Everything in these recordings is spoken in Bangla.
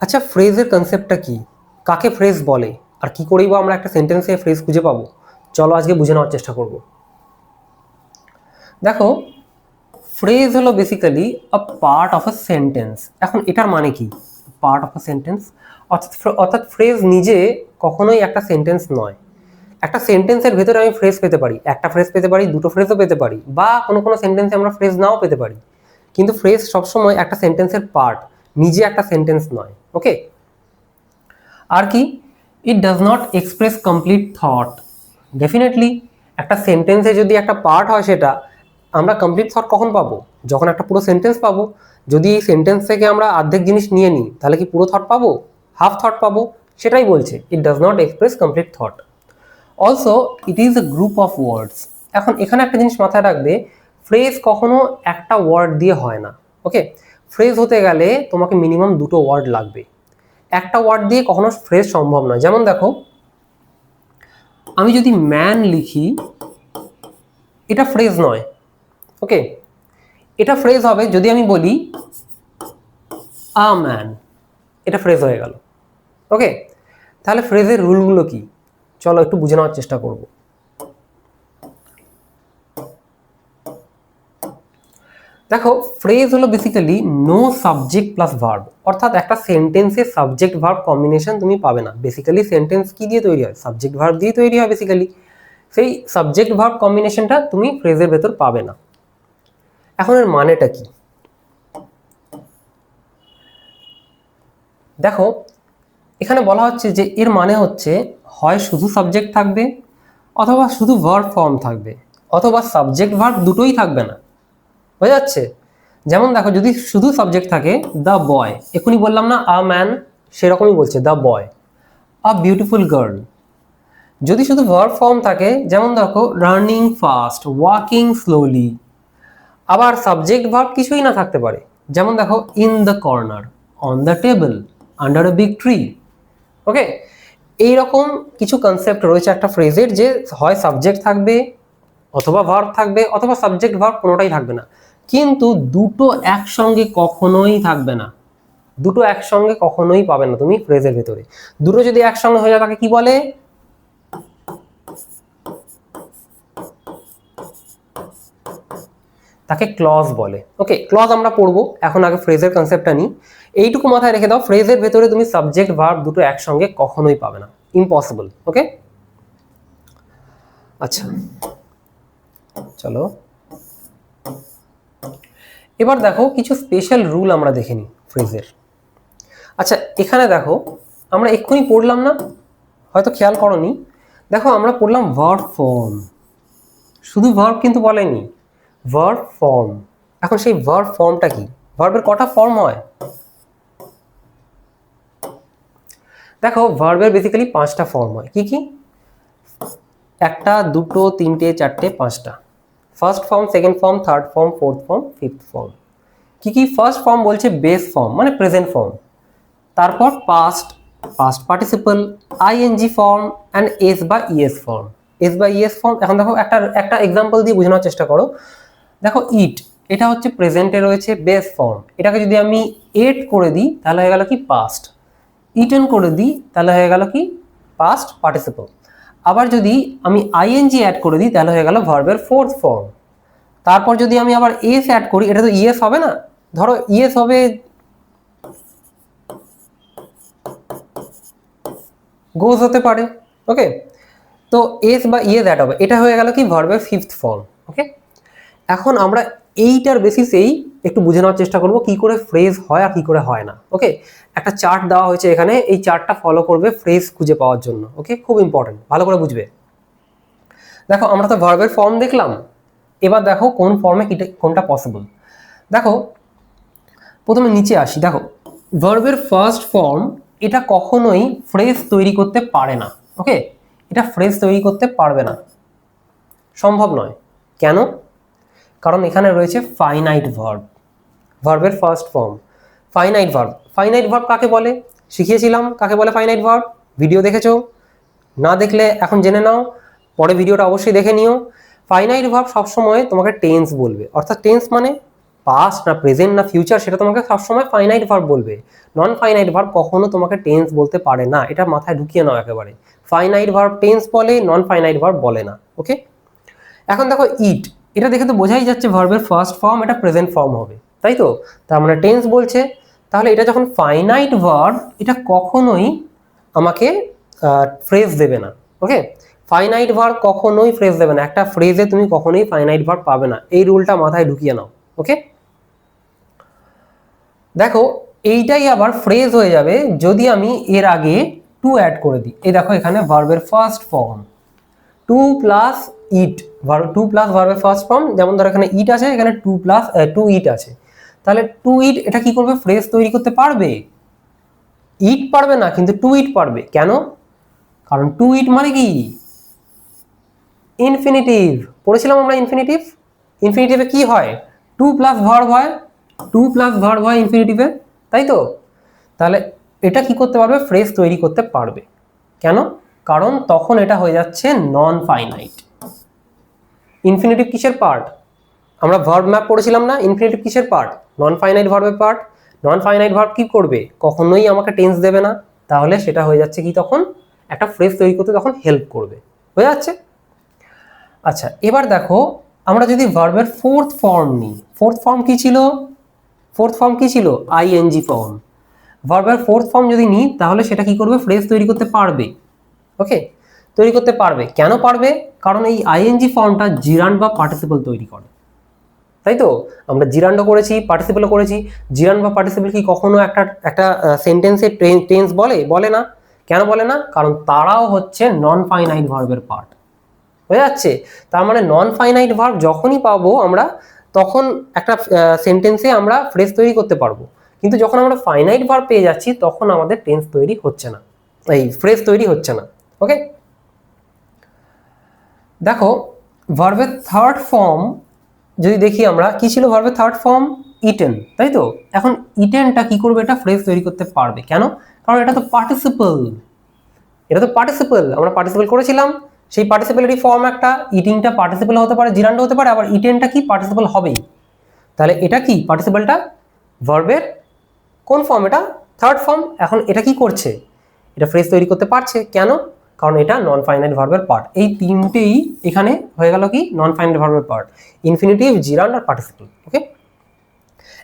আচ্ছা, ফ্রেজের কনসেপ্টটা কি, কাকে ফ্রেজ বলে, আর কি করেই বা আমরা একটা সেন্টেন্সে ফ্রেজ খুঁজে পাবো? চলো আজকে বুঝে নেওয়ার চেষ্টা করব। দেখো, ফ্রেজ হলো basically a part of a sentence. এখন এটার মানে কি, পার্ট অফ আ সেন্টেন্স? অর্থাৎ ফ্রেজ নিজে কখনোই একটা সেন্টেন্স নয়। একটা সেন্টেন্সের ভেতরে আমি ফ্রেজ পেতে পারি, একটা ফ্রেজ পেতে পারি, দুটো ফ্রেজও পেতে পারি, বা কোনো কোনো সেন্টেন্সে আমরা ফ্রেজ নাও পেতে পারি। কিন্তু ফ্রেজ সবসময় একটা সেন্টেন্সের পার্ট, নিজে একটা সেন্টেন্স নয়। ওকে, আর কি, it does not express complete thought. Definitely একটা সেন্টেন্সে যদি একটা পার্ট হয়, সেটা আমরা কমপ্লিট থট কখন পাবো? যখন একটা পুরো সেন্টেন্স পাবো। যদি এই সেন্টেন্স থেকে আমরা অর্ধেক জিনিস নিয়ে নিই, তাহলে কি পুরো থট পাবো? হাফ থট পাবো। সেটাই বলছে it does not express complete thought. Also it is a group of words. এখন এখানে একটা জিনিস মাথায় রাখবে, ফ্রেজ কখনো একটা ওয়ার্ড দিয়ে হয় না। ওকে, ফ্রেজ হতে গেলে তোমাকে মিনিমাম দুটো ওয়ার্ড লাগবে। একটা ওয়ার্ড দিয়ে কখনো ফ্রেজ সম্ভব নয়। যেমন দেখো, আমি যদি ম্যান লিখি, এটা ফ্রেজ নয়। ওকে, এটা ফ্রেজ হবে যদি আমি বলি আ ম্যান, এটা ফ্রেজ হয়ে গেল। ওকে, তাহলে ফ্রেজের রুলগুলো কি, চলো একটু বুঝে নেওয়ার চেষ্টা করব। দেখো, ফ্রেজ হলো basically no subject plus verb. অর্থাৎ একটা সেন্টেন্সে সাবজেক্ট ভার্ব কম্বিনেশন তুমি পাবে না। বেসিক্যালি সেন্টেন্স কি দিয়ে তৈরি হয়? সাবজেক্ট ভার্ব দিয়ে তৈরি হয় বেসিক্যালি। সেই সাবজেক্ট ভার্ব কম্বিনেশনটা তুমি ফ্রেজের ভেতর পাবে না। এখন এর মানেটা কি? দেখো, এখানে বলা হচ্ছে যে এর মানে হচ্ছে হয় শুধু সাবজেক্ট থাকবে, অথবা শুধু ভার্ব ফর্ম থাকবে, অথবা সাবজেক্ট ভার্ব দুটোই থাকবে না। বোঝা যাচ্ছে? যেমন দেখো, যদি শুধু সাবজেক্ট থাকে দ্য বয়, এখনই বললাম না আ ম্যান, সেরকমই বলছে the boy. A beautiful girl. যদি শুধু ভার্ব ফর্ম থাকে, যেমন দেখো রানিং ফাস্ট, ওয়াকিং স্লোলি। আবার সাবজেক্ট ভার্ব কিছুই না থাকতে পারে, যেমন দেখো in the corner, on the table, under a big tree. Okay, এইরকম কিছু কনসেপ্ট রয়েছে একটা ফ্রেজের, যে হয় সাবজেক্ট থাকবে, অথবা ভার্ব থাকবে, অথবা সাবজেক্ট ভার্ব কোনোটাই থাকবে না। কিন্তু দুটো একসঙ্গে কখনোই থাকবে না। দুটো একসঙ্গে কখনোই পাবে না তুমি ফ্রেজের ভেতরে। দুটো যদি একসঙ্গে হয়ে যায়, তাকে কি বলে? তাকে ক্লজ বলে। ওকে, ক্লজ আমরা পড়বো, এখন আগে ফ্রেজের কনসেপ্টটা নিই। এইটুকু মাথায় রেখে দাও, ফ্রেজের ভেতরে তুমি সাবজেক্ট ভার্ব দুটো একসঙ্গে কখনোই পাবে না, ইম্পসিবল। ওকে, আচ্ছা চলো এবার দেখো কিছু স্পেশাল রুল আমরা দেখে নিই ফ্রেজের। আচ্ছা, এখানে দেখো, আমরা এক্ষুনি পড়লাম না, হয়তো খেয়াল করোনি। দেখো, আমরা পড়লাম ভার্ব ফর্ম, শুধু ভার্ব কিন্তু বলেনি, ভার্ব ফর্ম। এখন সেই ভার্ব ফর্মটা কি? ভার্বের কটা ফর্ম হয়? দেখো, ভার্বের বেসিক্যালি পাঁচটা ফর্ম হয়। কি কি? একটা, দুটো, তিনটে, চারটে, পাঁচটা। First form, second form, third form, fourth form, fifth form. কি কি? ফার্স্ট ফর্ম বলছে বেস ফর্ম, মানে প্রেজেন্ট ফর্ম। তারপর past, past participle, ING form, and S বা ইএস ফর্ম। এস বা ইএস ফর্ম, এখন দেখো একটা একটা এক্সাম্পল দিয়ে বোঝানোর চেষ্টা করো। দেখো, ইট, এটা হচ্ছে প্রেজেন্টে রয়েছে বেস ফর্ম। এটাকে যদি আমি এট করে দিই, তাহলে হয়ে গেল কি? পাস্ট। ইটেন করে দিই, তাহলে হয়ে গেল কি? Past participle. আবার যদি আমি আইএনজি অ্যাড করে দিই, তাহলে হয়ে গেল ভার্বের ফোর্থ ফর্ম। তারপর যদি আমি আবার এস অ্যাড করি, এটা তো ইএস হবে না। ধরো ইএস হবে, গোজ হতে পারে। ওকে, তো এস বা ইএস অ্যাড হবে, এটা হয়ে গেল কি? ভার্বের ফিফথ ফর্ম। ওকে, এখন আমরা এইটার বেসিসেই একটু বুঝে নেওয়ার চেষ্টা করব কি করে ফ্রেজ হয় আর কি করে হয় না। ওকে, একটা চার্ট দেওয়া হয়েছে এখানে, এই চার্টটা ফলো করবে ফ্রেজ খুঁজে পাওয়ার জন্য। ওকে, খুব ইম্পর্টেন্ট, ভালো করে বুঝবে। দেখো, আমরা তো ভার্বের ফর্ম দেখলাম, এবার দেখো কোন ফর্মে কোনটা পসিবল। দেখো, প্রথমে নিচে আসি। দেখো, ভার্বের ফার্স্ট ফর্ম, এটা কখনোই ফ্রেজ তৈরি করতে পারে না। ওকে, এটা ফ্রেজ তৈরি করতে পারবে না, সম্ভব নয়। কেন? কারণ এখানে রয়েছে ফাইনাইট ভার্ব। ভার্বের first form finite verb. Finite verb কাকে বলে? শিখিয়েছিলাম কাকে বলে ফাইনাইট ভার্ব, ভিডিও দেখেছো? না দেখলে এখন জেনে নাও, পরে ভিডিওটা অবশ্যই দেখে নিও। ফাইনাইট ভার্ব সবসময় তোমাকে টেন্স বলবে। অর্থাৎ টেন্স মানে পাস্ট না প্রেজেন্ট না ফিউচার সেটা তোমাকে সবসময় ফাইনাইট ভার্ব বলবে। নন ফাইনাইট ভার্ব কখনো তোমাকে টেন্স বলতে পারে না, এটা মাথায় ঢুকিয়ে নাও একেবারে। ফাইনাইট ভার্ব টেন্স বলে, নন ফাইনাইট ভার্ব বলে না। ওকে, এখন দেখো ইট, এটা দেখে তো বোঝাই যাচ্ছে ভার্বের ফার্স্ট ফর্ম এটা প্রেজেন্ট ফর্ম হবে, তাই তো? তার মানে টেন্স বলছে, তাহলে এটা যখন ফাইনাইট ভার্ব এটা কখনোই আমাকে ফ্রেজ দেবে না। ওকে, ফাইনাইট ভার্ব কখনোই ফ্রেজ দেবে না, একটা ফ্রেজে তুমি কখনোই ফাইনাইট ভার্ব পাবে না, এই রুলটা মাথায় ঢুকিয়ে নাও। ওকে, দেখো এইটাই আবার ফ্রেজ হয়ে যাবে যদি আমি এর আগে টু অ্যাড করে দিই। এই দেখো এখানে ভার্বের ফার্স্ট ফর্ম টু প্লাস ইট, টু প্লাস ভার্বের ফার্স্ট ফর্ম, যেমন ধরো এখানে ইট আছে, এখানে টু ইট আছে, তাহলে টু ইট এটা কি করবে, ফ্রেজ তৈরি করতে পারবে? ইট পারবে না, কিন্তু টু ইট পারবে। কেন? কারণ টু ইট মানে কি ইনফিনিটিভ, পড়েছিলাম আমরা ইনফিনিটিভ। ইনফিনিটিভে কি হয়, টু প্লাস ভার্ব হয়, টু প্লাস ভার্ব হয় ইনফিনিটিভে, তাই তো? তাহলে এটা কি করতে পারবে, ফ্রেজ তৈরি করতে পারবে। কেন? কারণ তখন এটা হয়ে যাচ্ছে নন ফাইনাইট। ইনফিনিটিভ কিসের পার্ট? আমরা ভার্ব ম্যাপ পড়েছিলাম না, ইনফিনিটিভ কিসের পার্ট? নন ফাইনাইট ভার্বের পার্ট। নন ফাইনাইট ভার্ব কি করবে, কখনোই আমাকে টেন্স দেবে না, তাহলে সেটা হয়ে যাচ্ছে কি, তখন একটা ফ্রেজ তৈরি করতে তখন হেল্প করবে। হয়ে যাচ্ছে? আচ্ছা, এবার দেখো আমরা যদি ভার্বের ফোর্থ ফর্ম নিই, ফোর্থ ফর্ম কি ছিল? ফোর্থ ফর্ম কি ছিল? ING form. ভার্বের ফোর্থ ফর্ম যদি নিই তাহলে সেটা কি করবে, ফ্রেজ তৈরি করতে পারবে। ওকে, তৈরি করতে পারবে। কেন পারবে? কারণ এই আইএনজি ফর্মটা জিরান্ড বা পার্টিসিপল তৈরি করে, তাই তো? আমরা জিরান্ডও করেছি, পার্টিসিপলও করেছি। জিরান্ড বা পার্টিসিপল কি কখনো একটা একটা সেন্টেন্সে টেন্স বলে? বলে না। কেন বলে না? কারণ তারাও হচ্ছে নন ফাইনাইট ভার্বের পার্ট। হয়ে যাচ্ছে? তার মানে নন ফাইনাইট ভার্ব যখনই পাবো আমরা, তখন একটা সেন্টেন্সে আমরা ফ্রেজ তৈরি করতে পারবো। কিন্তু যখন আমরা ফাইনাইট ভার্ব পেয়ে যাচ্ছি তখন আমাদের টেন্স তৈরি হচ্ছে না, এই ফ্রেজ তৈরি হচ্ছে না। ওকে, দেখো ভার্বের থার্ড ফর্ম যদি দেখি আমরা, কি ছিল ভার্বের থার্ড ফর্ম? ইটেন, তাই তো? এখন ইটেনটা কি করবে, এটা ফ্রেজ তৈরি করতে পারবে। কেন? কারণ এটা তো পার্টিসিপল, এটা তো পার্টিসিপল, আমরা পার্টিসিপল করেছিলাম। সেই পার্টিসিপেলেরই ফর্ম একটা, ইটিংটা পার্টিসিপল হতে পারে, জিরান্ড হতে পারে, আবার ইটেনটা কি পার্টিসিপল হবেই। তাহলে এটা কি পার্টিসিপলটা ভার্বের কোন ফর্ম? এটা থার্ড ফর্ম। এখন এটা কি করছে, এটা ফ্রেজ তৈরি করতে পারছে। কেন? কারণ এটা নন ফাইনাইট ভার্বের পার্ট। এই তিনটেই এখানে হয়ে গেল কি, নন ফাইনাইট ভার্বের পার্ট, ইনফিনিটিভ, জিরান্ড আর পার্টিসিপল। ওকে,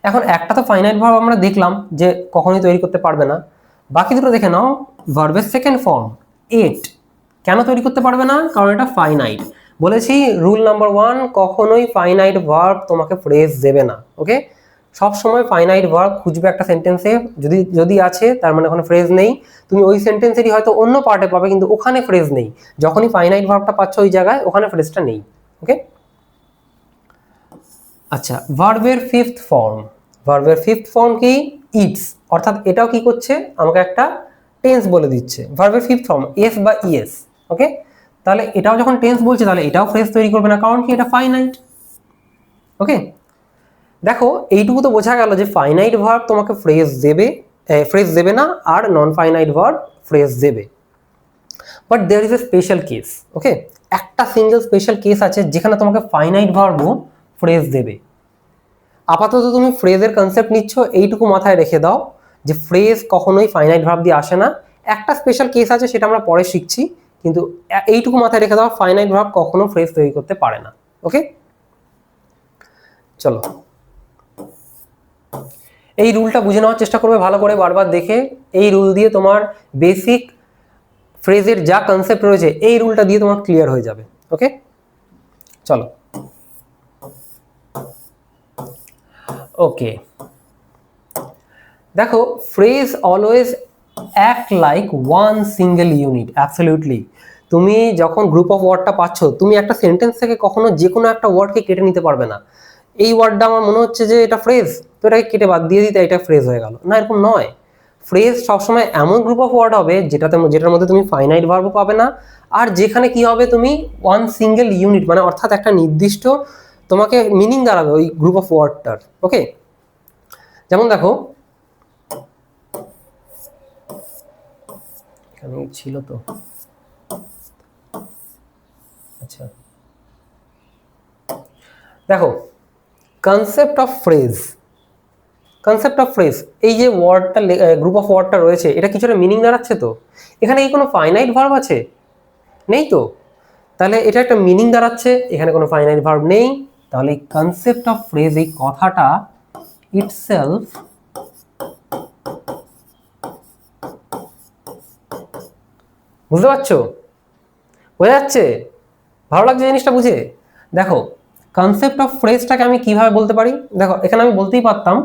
এখন একটা তো ফাইনাইট ভার্ব আমরা দেখলাম যে কখনোই তৈরি করতে পারবে না, বাকি দুটো দেখে নাও। ভার্বের সেকেন্ড ফর্ম এট, কেন তৈরি করতে পারবে না? কারণ এটা ফাইনাইট। বলেছি রুল নাম্বার 1, কখনোই ফাইনাইট ভার্ব তোমাকে ফ্রেজ দেবে না। ওকে, সব সময় ফাইনাইট ভার্ব খুঁজবে একটা সেন্টেন্সে, যদি আছে তার মানে ওখানে ফ্রেজ নেই। তুমি ওই সেন্টেন্সেরই হয়তো অন্য পার্টে পাবে, কিন্তু ওখানে ফ্রেজ নেই। যখনই ফাইনাইট ভার্বটা পাচ্ছ ওই জায়গায়, ওখানে ফ্রেজটা নেই। ওকে, আচ্ছা, ভার্বের ফিফথ ফর্ম, ভার্বের ফিফথ ফর্ম কি? ইটস, অর্থাৎ এটাও কি করছে, আমাকে একটা টেন্স বলে দিচ্ছে। ভার্বের ফিফথ ফর্ম এস বা ইএস। ওকে, তাহলে এটাও যখন টেন্স বলছে তাহলে এটাও ফ্রেজ তৈরি করবে না, কারণ কি এটা ফাইনাইট। ওকে, দেখো এইটুকু তো বোঝা গেল যে ফাইনাইট ভার্ব তোমাকে ফ্রেজ দেবে না, আর নন ফাইনাইট ভার্ব ফ্রেজ দেবে। But there is a special case. Okay, একটা সিঙ্গেল স্পেশাল কেস আছে যেখানে তোমাকে ফাইনাইট ভার্বও ফ্রেজ দেবে। আপাতত তুমি ফ্রেজের কনসেপ্ট নিচ্ছ, এইটুকু মাথায় রেখে দাও যে ফ্রেজ কখনোই ফাইনাইট ভার্ব দিয়ে আসে না। একটা স্পেশাল কেস আছে, সেটা আমরা পরে শিখছি, কিন্তু এইটুকু মাথায় রেখে দাও, ফাইনাইট ভার্ব কখনো ফ্রেজ তৈরি করতে পারে না। ওকে, চলো এই রুলটা বুঝে নেওয়ার চেষ্টা করবে ভালো করে, বারবার দেখে। এই রুল দিয়ে তোমার বেসিক ফ্রেজের যা কনসেপ্ট রয়েছে এই রুলটা দিয়ে তোমার ক্লিয়ার হয়ে যাবে। ওকে, চলো। ওকে, দেখো phrase always act like one single unit. Absolutely, তুমি যখন গ্রুপ অফ ওয়ার্ডটা পাচ্ছ, তুমি একটা সেন্টেন্স থেকে কখনো যে কোনো একটা ওয়ার্ডকে কেটে নিতে পারবে না। এই ওয়ার্ডটা আমার মনে হচ্ছে যে এটা ফ্রেজ, তো এটাকে কেটে বাদ দিয়ে দিতে, এটা ফ্রেজ হয়ে গেল না, এরকম নয়। ফ্রেজ সবসময় এমন গ্রুপ অফ ওয়ার্ড হবে যেটার মধ্যে তুমি ফাইনাইট ভার্বও পাবে না, আর যেখানে কি হবে, তুমি ওয়ান সিঙ্গেল ইউনিট মানে অর্থাৎ একটা নির্দিষ্ট তোমাকে মিনিং দাঁড়াবে ওই গ্রুপ অফ ওয়ার্ডটার। ওকে, যেমন দেখো এখানে ছিল তো, আচ্ছা দেখো concept of phrase, concept of phrase, এই যে ওয়ার্ডটা গ্রুপ অফ ওয়ার্ডটা রয়েছে এটা কিছুটা মিনিং দাঁড়াচ্ছে তো। এখানে কি কোনো ফাইনাইট ভার্ব আছে? নেই তো। তাহলে এটা একটা মিনিং দাঁড়াচ্ছে, এখানে কোনো ফাইনাইট ভার্ব নেই। তাহলে কনসেপ্ট অফ ফ্রেজ এই কথাটা ইটসেলফ বুঝতে পারছো? বোঝা যাচ্ছে? ভালো লাগছে জিনিসটা বুঝে? দেখো কনসেপ্ট অফ ফ্রেজটাকে আমি কিভাবে বলতে পারি, দেখো এখানে আমি বলতেই পারতাম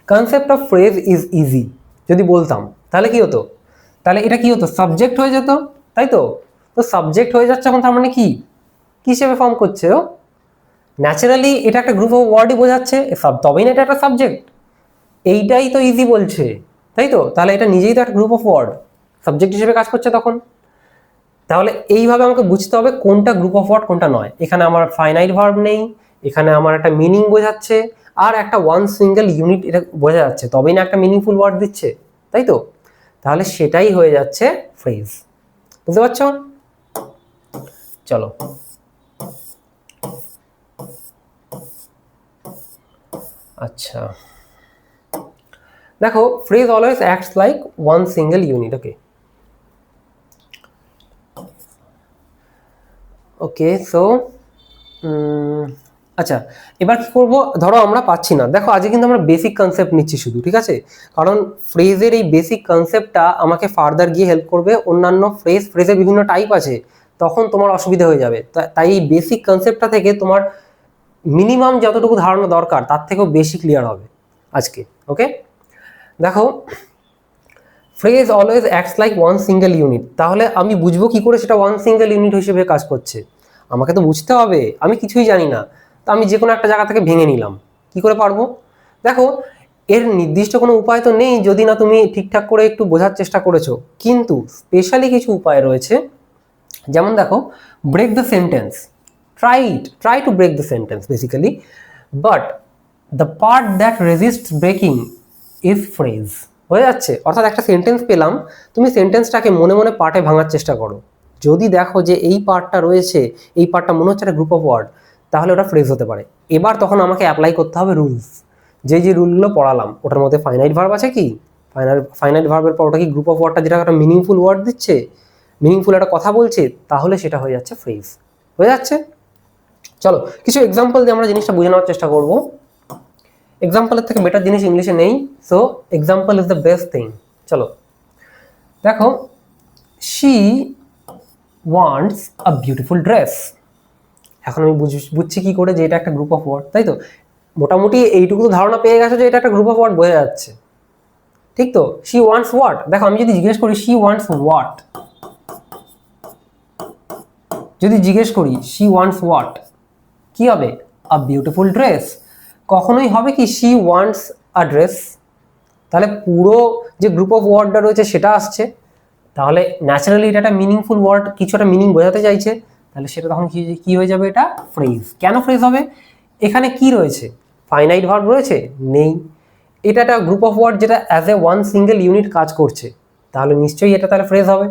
concept of phrase is easy, যদি বলতাম তাহলে কি হতো? তাহলে এটা কি হতো? সাবজেক্ট হয়ে যেত, তাই তো? তো সাবজেক্ট হয়ে যাচ্ছে এখন, তার মানে কি হিসেবে ফর্ম করছে ও? ন্যাচারালি এটা একটা গ্রুপ অফ ওয়ার্ডই বোঝাচ্ছে, তবেই না এটা একটা সাবজেক্ট। এইটাই তো ইজি বলছে, তাই তো? তাহলে এটা নিজেই তো একটা গ্রুপ অফ ওয়ার্ড, সাবজেক্ট হিসেবে কাজ করছে তখন। তাহলে এইভাবে আমাকে বুঝতে হবে কোনটা গ্রুপ অফ ওয়ার্ড কোনটা নয়। এখানে আমার ফাইনাইট ভার্ব নেই, এখানে আমার একটা মিনিং বোঝাচ্ছে, আর একটা ওয়ান সিঙ্গেল ইউনিট এটা বোঝা যাচ্ছে, তবেই না একটা মিনিংফুল ওয়ার্ড দিচ্ছে, তাই তো? তাহলে সেটাই হয়ে যাচ্ছে ফ্রেজ। বুঝতে পারছো? চলো আচ্ছা, দেখো phrase always acts like one single unit. Okay okay so আচ্ছা, এবার কি করব? ধরো আমরা পাচ্ছি না, দেখো আজকে কিন্তু আমরা বেসিক কনসেপ্ট নিচ্ছি শুধু, ঠিক আছে? কারণ ফ্রেজের এই বেসিক কনসেপ্টটা আমাকে ফার্দার গিয়ে হেল্প করবে। অন্যান্য ফ্রেজের বিভিন্ন টাইপ আছে, তখন তোমার অসুবিধা হয়ে যাবে। তাই এই বেসিক কনসেপ্টটা থেকে তোমার মিনিমাম যতটুকু ধারণা দরকার তার থেকেও বেশি ক্লিয়ার হবে আজকে। ওকে দেখো phrase always acts like one single unit, তাহলে আমি বুঝবো কি করে সেটা ওয়ান সিঙ্গেল ইউনিট হিসেবে কাজ করছে? আমাকে তো বুঝতে হবে, আমি কিছুই জানি না। তো আমি যে কোনো একটা জায়গা থেকে ভেঙে নিলাম, কি করে পারবো? দেখো এর নির্দিষ্ট কোনো উপায় তো নেই যদি না তুমি ঠিকঠাক করে একটু বোঝার চেষ্টা করেছো, কিন্তু স্পেশালি কিছু উপায় রয়েছে। যেমন দেখো, break the sentence, try to break the sentence basically, but the part that resist breaking is phrase. হয়ে যাচ্ছে? অর্থাৎ একটা সেন্টেন্স পেলাম, তুমি সেন্টেন্সটাকে মনে মনে পার্টে ভাঙার চেষ্টা করো। যদি দেখো যে এই পার্টটা রয়েছে, এই পার্টটা মনে হচ্ছে একটা গ্রুপ অফ ওয়ার্ড, তাহলে ওটা ফ্রেজ হতে পারে। এবার তখন আমাকে অ্যাপ্লাই করতে হবে রুলস। যে রুলগুলো পড়ালাম ওটার মধ্যে ফাইনাইট ভার্ব আছে কি? ফাইনাইট ভার্বের পর ওটা কি গ্রুপ অফ ওয়ার্ডটা যেটা একটা মিনিংফুল ওয়ার্ড দিচ্ছে, মিনিংফুল একটা কথা বলছে, তাহলে সেটা হয়ে যাচ্ছে ফ্রেজ। হয়ে যাচ্ছে? চলো কিছু এক্সাম্পল দিয়ে আমরা জিনিসটা বুঝে নেওয়ার চেষ্টা করবো। এক্সাম্পলের থেকে বেটার জিনিস ইংলিশে নেই, so example is the best thing. চলো দেখো, she wants a beautiful dress. এখন আমি বুঝছি কি করে যে এটা একটা গ্রুপ অফ ওয়ার্ড, তাই তো? মোটামুটি এইটুকু তো ধারণা পেয়ে গেছো যে এটা একটা গ্রুপ অফ ওয়ার্ড বোঝা যাচ্ছে, ঠিক তো? শি ওয়ান্টস হোয়াট, দেখো আমি যদি জিজ্ঞেস করি শি ওয়ান্টস হোয়াট, যদি জিজ্ঞেস করি শি ওয়ান্টস হোয়াট, কি হবে? A beautiful dress. কখনোই হবে কি শি ওয়ান্টস আ ড্রেস? তাহলে পুরো যে গ্রুপ অফ ওয়ার্ডটা রয়েছে সেটা আসছে, তাহলে ন্যাচারালি এটা একটা মিনিংফুল ওয়ার্ড, কিছু একটা মিনিং বোঝাতে চাইছে, তাহলে সেটা তখন কি হয়ে যাবে? এটা ফ্রেজ। কেন ফ্রেজ হবে? এখানে কি রয়েছে? ফাইনাইট ভার্ব রয়েছে? নেই। এটা একটা গ্রুপ অফ ওয়ার্ড যেটা as a one single unit কাজ করছে, তাহলে নিশ্চয়ই এটা তাহলে ফ্রেজ হবে।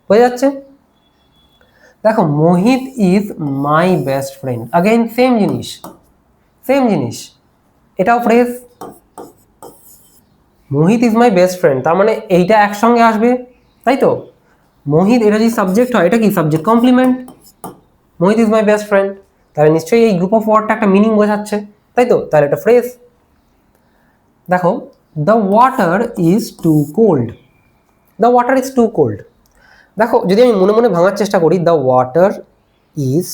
হয়ে যাচ্ছে? দেখো, Mohit is my best friend, again same জিনিস, সেম জিনিস, এটাও phrase. Mohit is my best friend, তার মানে এইটা একসঙ্গে আসবে, তাই তো? মোহিত এটা যদি সাবজেক্ট হয়, এটা কি subject complement, Mohit is my best friend, তাহলে নিশ্চয়ই এই গ্রুপ অফ ওয়ার্ডটা একটা মিনিং বোঝাচ্ছে, তাই তো? তাহলে এটা ফ্রেজ। দেখো, the water is too cold, the water is too cold. দেখো যদি আমি মনে মনে ভাঙার চেষ্টা করি, the water is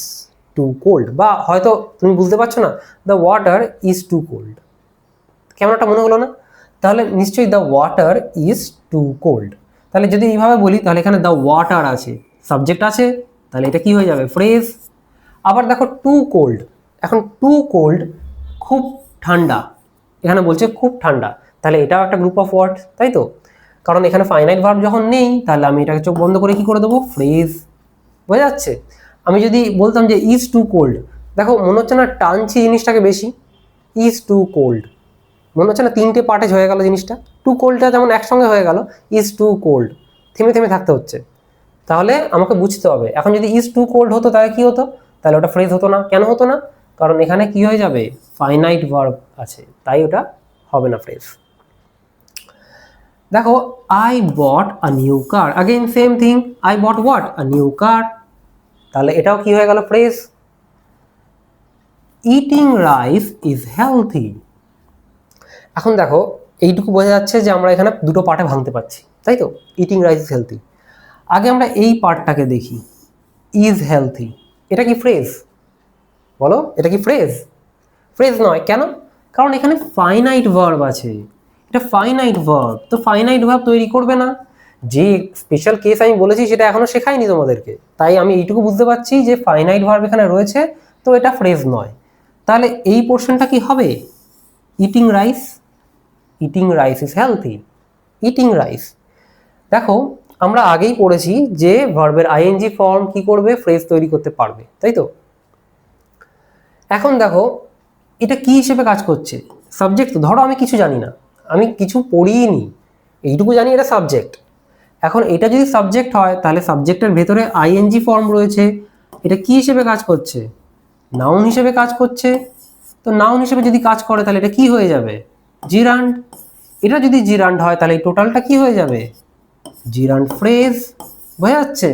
too cold, বা হয়তো তুমি বুঝতে পারছো না, the water is too cold, কেমন একটা মনে হলো না? তাহলে নিশ্চয়ই the water is too cold. তাহলে যদি এইভাবে বলি, তাহলে এখানে দ্য ওয়াটার আছে, সাবজেক্ট আছে, তাহলে এটা কি হয়ে যাবে? ফ্রেজ। আবার দেখো টু কোল্ড, এখন টু কোল্ড খুব ঠান্ডা, এখানে বলছে খুব ঠান্ডা, তাহলে এটাও একটা গ্রুপ অফ ওয়ার্ড, তাই তো? কারণ এখানে ফাইনাইট ভার্ব যখন নেই, তাহলে আমি এটাকে চোখ বন্ধ করে কি করে দেবো? ফ্রেজ। বোঝা যাচ্ছে? আমি যদি বলতাম যে ইজ টু কোল্ড, দেখো মনে হচ্ছে না টানছি জিনিসটাকে বেশি? ইজ টু কোল্ড মনে হচ্ছে না তিনটে পার্টেজ হয়ে গেল জিনিসটা? টু কোল্ডটা যেমন একসঙ্গে হয়ে গেল, ইজ টু কোল্ড থেমে থেমে থাকতে হচ্ছে। তাহলে আমাকে বুঝতে হবে। এখন যদি ইজ টু কোল্ড হতো তাহলে কি হতো, তাহলে ওটা ফ্রেজ হতো না। কেন হতো না? কারণ এখানে কি হয়ে যাবে, ফাইনাইট ভার্ব আছে, তাই ওটা হবে না ফ্রেজ। দেখো I bought a new car, again same thing, I bought what, a new car, তাহলে এটাও কি হয়ে গেল, phrase. Eating rice is healthy. এখন দেখো এইটুকু বোঝা যাচ্ছে যে আমরা এখানে দুটো পার্টে ভাঙতে পারছি, তাই তো, ইটিং রাইস ইজ হেলথি। আগে আমরা এই পার্টটাকে দেখি, ইজ হেলথি, এটা কি ফ্রেজ? বলো, এটা কি ফ্রেজ? ফ্রেজ নয়। কেন? কারণ এখানে ফাইনাইট ভার্ব আছে, এটা ফাইনাইট ভার্ব, তো ফাইনাইট ভার্ব তৈরি করবে না। যে স্পেশাল কেস আমি বলেছি সেটা এখনো শেখাইনি তোমাদেরকে, তাই আমি এইটুকু বুঝতে পারছি যে ফাইনাইট ভার্ব এখানে রয়েছে, তো এটা ফ্রেজ নয়। তাহলে এই পোর্শনটা কি হবে, eating rice, eating rice is healthy, eating rice. দেখো আমরা আগেই পড়েছি যে ভার্বের আইএনজি ফর্ম কি করবে, ফ্রেজ তৈরি করতে পারবে, তাই তো। এখন দেখো এটা কি হিসেবে কাজ করছে, সাবজেক্ট। ধরো আমি কিছু জানি না, আমি কিছু পড়িনি, এইটুকু জানি এটা সাবজেক্ট। এখন এটা যদি সাবজেক্ট হয় তাহলে সাবজেক্টের ভেতরে আইএনজি ফর্ম রয়েছে, এটা কি হিসেবে কাজ করছে, নাউন হিসেবে কাজ করছে। তো নাউন হিসেবে যদি কাজ করে তাহলে এটা কি হয়ে যাবে, জিরান্ড। এটা যদি জিরান্ড হয় তাহলে এই টোটালটা কি হয়ে যাবে, জিরান্ড ফ্রেজ। বোঝা যাচ্ছে?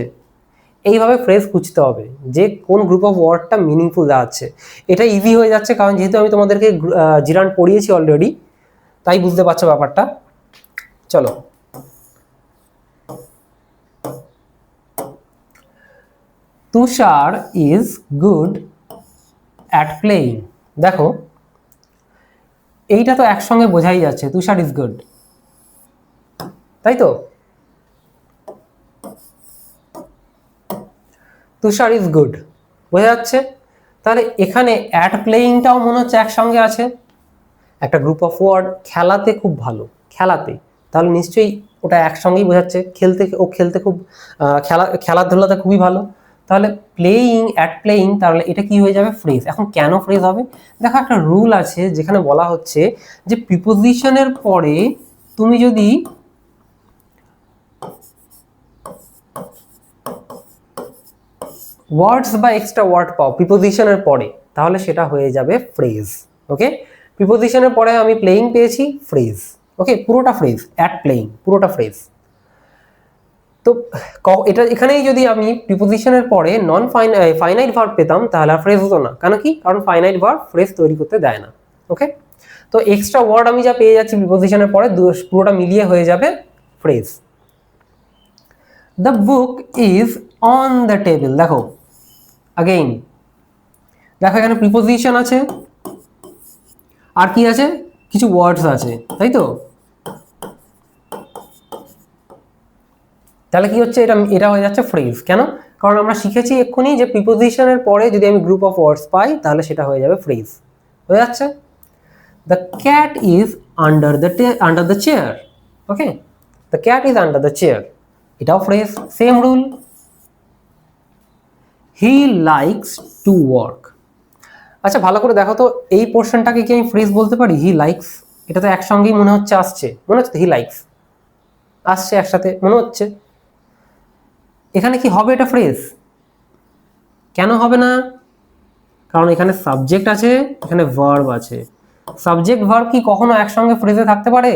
এইভাবে ফ্রেজ খুঁজতে হবে যে কোন গ্রুপ অফ ওয়ার্ডটা মিনিংফুল দেখাচ্ছে। এটা ইজি হয়ে যাচ্ছে কারণ যেহেতু আমি তোমাদেরকে জিরান্ড পড়িয়েছি অলরেডি, তাই বুঝতে পারছো ব্যাপারটা। চলো, তুষার ইজ গুড অ্যাট প্লেইং। দেখো এইটা তো একসঙ্গে বোঝাই যাচ্ছে, তুষার ইজ গুড, তাই তো, তুষার ইজ গুড বোঝা যাচ্ছে। তাহলে এখানে অ্যাট প্লেইংটাও মনে হচ্ছে একসঙ্গে আছে, একটা গ্রুপ অফ ওয়ার্ড, খেলাতে খুব ভালো, খেলাতে, তাহলে নিশ্চয়ই ওটা একসঙ্গেই বোঝাচ্ছে, খেলতে, ও খেলতে খুব, খেলাধুলাতে খুবই ভালো। তাহলে প্লেয়িং, অ্যাট প্লেয়িং, তাহলে এটা কি হয়ে যাবে, ফ্রেজ। এখন কেন ফ্রেজ হবে, দেখো একটা রুল আছে যেখানে বলা হচ্ছে যে প্রিপোজিশনের পরে তুমি যদি ওয়ার্ডস বা এক্সট্রা ওয়ার্ড পাও প্রিপোজিশনের পরে, তাহলে সেটা হয়ে যাবে ফ্রেজ। ওকে, প্রিপোজিশনের পরে আমি প্লেইং পেয়েছি, ফ্রেজ। ওকে, পুরোটা ফ্রেজ, অ্যাট প্লেইং পুরোটা ফ্রেজ। তো এটা এখানেই যদি আমি প্রিপোজিশনের পরে নন ফাইনাইট ভার্ব পেতাম তাহলে আর ফ্রেজ হতো না। কেন কি? কারণ ফাইনাইট ভার্ব ফ্রেজ তৈরি করতে দেয় না। ওকে, তো এক্সট্রা ওয়ার্ড আমি যা পেয়ে যাচ্ছি প্রিপোজিশনের পরে, পুরোটা মিলিয়ে হয়ে যাবে phrase. The book is on the table. দেখো अगेन, দেখো এখানে প্রিপোজিশন আছে আর কি আছে, কিছু ওয়ার্ডস আছে, তাই তো। তাহলে কি হচ্ছে, এটা হয়ে যাচ্ছে ফ্রেজ। কেন? কারণ আমরা শিখেছি এক্ষুনি যে প্রিপোজিশনের পরে যদি আমি গ্রুপ অফ ওয়ার্ডস পাই তাহলে সেটা হয়ে যাবে ফ্রেজ। হয়ে যাচ্ছে। The cat is under the chair. Okay, the cat is under the chair, এটাও phrase, same rule. He likes to work. আচ্ছা ভালো করে দেখো তো, এই পোর্শনটাকে কি আমি ফ্রেজ বলতে পারি, হি লাইকস? এটা তো একসঙ্গেই মনে হচ্ছে আসছে, মনে হচ্ছে হি লাইকস আসছে একসাথে মনে হচ্ছে। এখানে কি হবে, এটা ফ্রেজ? কেন হবে না? কারণ এখানে সাবজেক্ট আছে, এখানে ভার্ব আছে। সাবজেক্ট ভার্ব কি কখনো একসঙ্গে ফ্রেজে থাকতে পারে?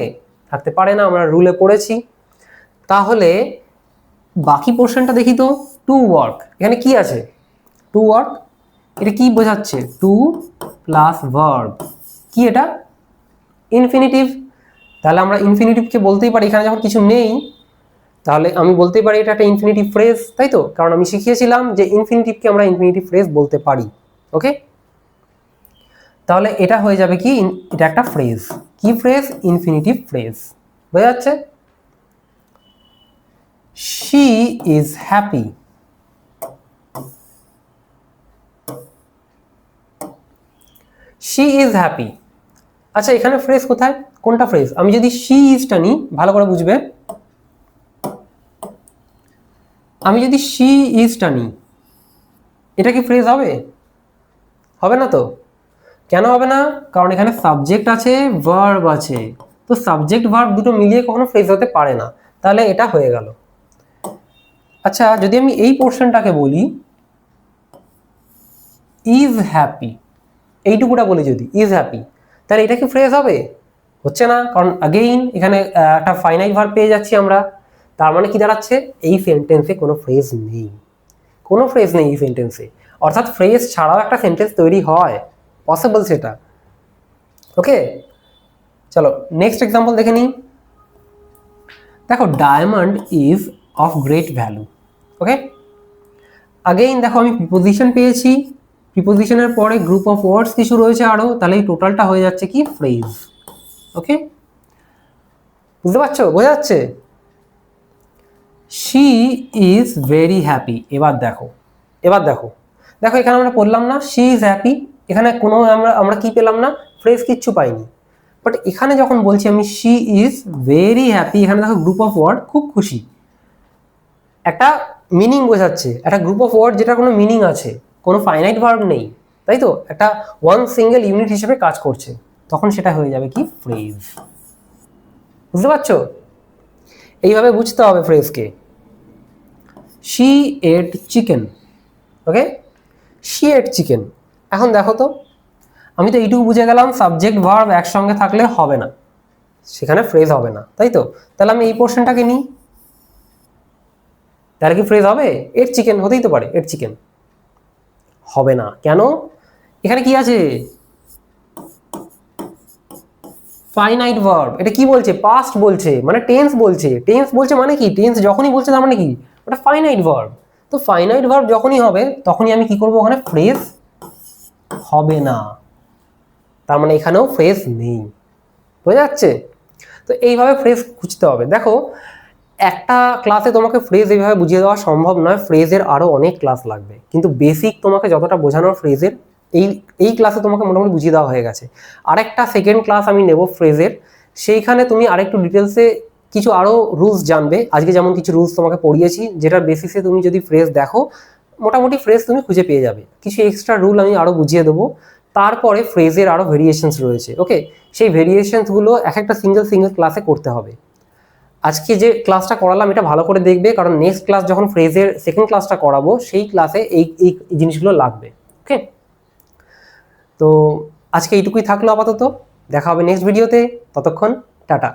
থাকতে পারে না, আমরা রুলে পড়েছি। তাহলে বাকি পোর্শনটা দেখি তো, টু ওয়ার্ক, এখানে কি আছে, টু ওয়ার্ক, এটা কি বোঝাচ্ছে, টু প্লাস ভার্ব, কি এটা, ইনফিনিটিভ। তাহলে আমরা ইনফিনিটিভকে বলতেই পারি, এখানে যখন কিছু নেই তাহলে আমি বলতেই পারি এটা একটা ইনফিনিটিভ ফ্রেজ, তাই তো, কারণ আমি শিখিয়েছিলাম যে ইনফিনিটিভকে আমরা ইনফিনিটিভ ফ্রেজ বলতে পারি। ওকে, তাহলে এটা হয়ে যাবে কি, এটা একটা ফ্রেজ, কি ফ্রেজ, ইনফিনিটিভ ফ্রেজ। বোঝা যাচ্ছে? She is happy. She is happy. আচ্ছা এখানে ফ্রেজ কোথায়, কোনটা ফ্রেজ? আমি যদি শি ইজটা নিই, ভালো করে বুঝবে, আমি যদি শি ইজটা নিই, এটা কি ফ্রেজ হবে? হবে না তো। কেন হবে না? কারণ এখানে সাবজেক্ট আছে, ভার্ব আছে, তো সাবজেক্ট ভার্ব দুটো মিলিয়ে কখনো ফ্রেজ হতে পারে না, তাহলে এটা হয়ে গেল। আচ্ছা, যদি আমি এই পোর্শনটাকে বলি ইজ হ্যাপি, এইটুকুটা বলি যদি ইজ হ্যাপি, তাহলে এটা কি ফ্রেজ হবে? হচ্ছে না, কারণ আগেইন এখানে একটা ফাইনাইট ভার্ব পেয়ে যাচ্ছি আমরা। তার মানে কি দাঁড়াচ্ছে, এই সেন্টেন্সে কোনো ফ্রেজ নেই, কোনো ফ্রেজ নেই এই সেন্টেন্সে। অর্থাৎ ফ্রেজ ছাড়াও একটা সেন্টেন্স তৈরি হয়, পসিবল সেটা। ওকে, চলো নেক্সট এক্সাম্পল দেখে নিই। দেখো, diamond is of great value. Okay, again দেখো আমি প্রিপোজিশন পেয়েছি, প্রিপোজিশনের পরে গ্রুপ অফ ওয়ার্ডস কিছু রয়েছে আরো, তাহলে এই টোটালটা হয়ে যাচ্ছে কি ফ্রেজ। ওকে, বুঝতে পারছো, বোঝা যাচ্ছে? She is very happy. এবার দেখো, এবার দেখো, দেখো এখানে আমরা বললাম না শি ইজ হ্যাপি, এখানে কোনো আমরা কি পেলাম না, ফ্রেজ কিচ্ছু পাইনি। বাট এখানে যখন বলছি আমি শি ইজ ভেরি হ্যাপি, এখানে দেখো গ্রুপ অফ ওয়ার্ড, খুব খুশি, একটা মিনিং বোঝাচ্ছে, একটা গ্রুপ অফ ওয়ার্ড যেটা কোনো মিনিং আছে, কোনো ফাইনাইট ভার্ব নেই, তাই তো, একটা ওয়ান সিঙ্গেল ইউনিট হিসেবে কাজ করছে, তখন সেটা হয়ে যাবে কি ফ্রেজ। বুঝতে পারছো? এইভাবে বুঝতে হবে ফ্রেজকে। She ate chicken. Okay, she ate chicken. এখন দেখো তো, আমি তো এইটুকু বুঝে গেলাম সাবজেক্ট ভার্ব একসঙ্গে থাকলে হবে না, সেখানে ফ্রেজ হবে না, তাই তো। তাহলে আমি এই পোর্শনটাকে নিই, তাহলে কি ফ্রেজ হবে? এট চিকেন হতেই তো পারে, এট চিকেন হবে না, কেন? এখানে কি আছে, ফাইনাইট ভার্ব। এটা কি বলছে, পাস্ট বলছে, মানে টেন্স বলছে। টেন্স বলছে মানে কি, টেন্স যখনই বলছে তার মানে কি, ওটা ফাইনাইট ভার্ব। তো ফাইনাইট ভার্ব যখনই হবে তখনই আমি কি করব, ওখানে ফ্রেজ হবে না, তার মানে এখানেও ফ্রেজ নেই। বোঝা যাচ্ছে? তো এইভাবে ফ্রেজ খুঁজতে হবে। দেখো, একটা ক্লাসে তোমাকে ফ্রেজ এইভাবে বুঝিয়ে দেওয়া সম্ভব নয়, ফ্রেজের আরো অনেক ক্লাস লাগবে, কিন্তু বেসিক তোমাকে যতটা বোঝানোর ফ্রেজের, এই এই ক্লাসে তোমাকে মোটামুটি বুঝিয়ে দেওয়া হয়ে গেছে। আরেকটা সেকেন্ড ক্লাস আমি নেব ফ্রেজের, সেইখানে তুমি আরেকটু ডিটেলসে কিছু আরো রুলস জানবে। আজকে যেমন কিছু রুলস তোমাকে পড়িয়েছি, যেটার বেসিসে তুমি যদি ফ্রেজ দেখো, মোটামুটি ফ্রেজ তুমি খুঁজে পেয়ে যাবে। কিছু এক্সট্রা রুল আমি আরো বুঝিয়ে দেবো। তারপরে ফ্রেজের আরো ভেরিয়েশনস রয়েছে। ওকে, সেই ভেরিয়েশনসগুলো এক একটা সিঙ্গেল সিঙ্গেল ক্লাসে করতে হবে। আজকে যে ক্লাসটা করালাম এটা ভালো করে দেখবে, কারণ নেক্সট ক্লাস যখন ফ্রেজের সেকেন্ড ক্লাসটা করাবো সেই ক্লাসে এই এই জিনিসগুলো লাগবে। ওকে, তো আজকে এইটুকুই থাকলো আপাতত, দেখা হবে নেক্সট ভিডিওতে, ততক্ষণ টাটা।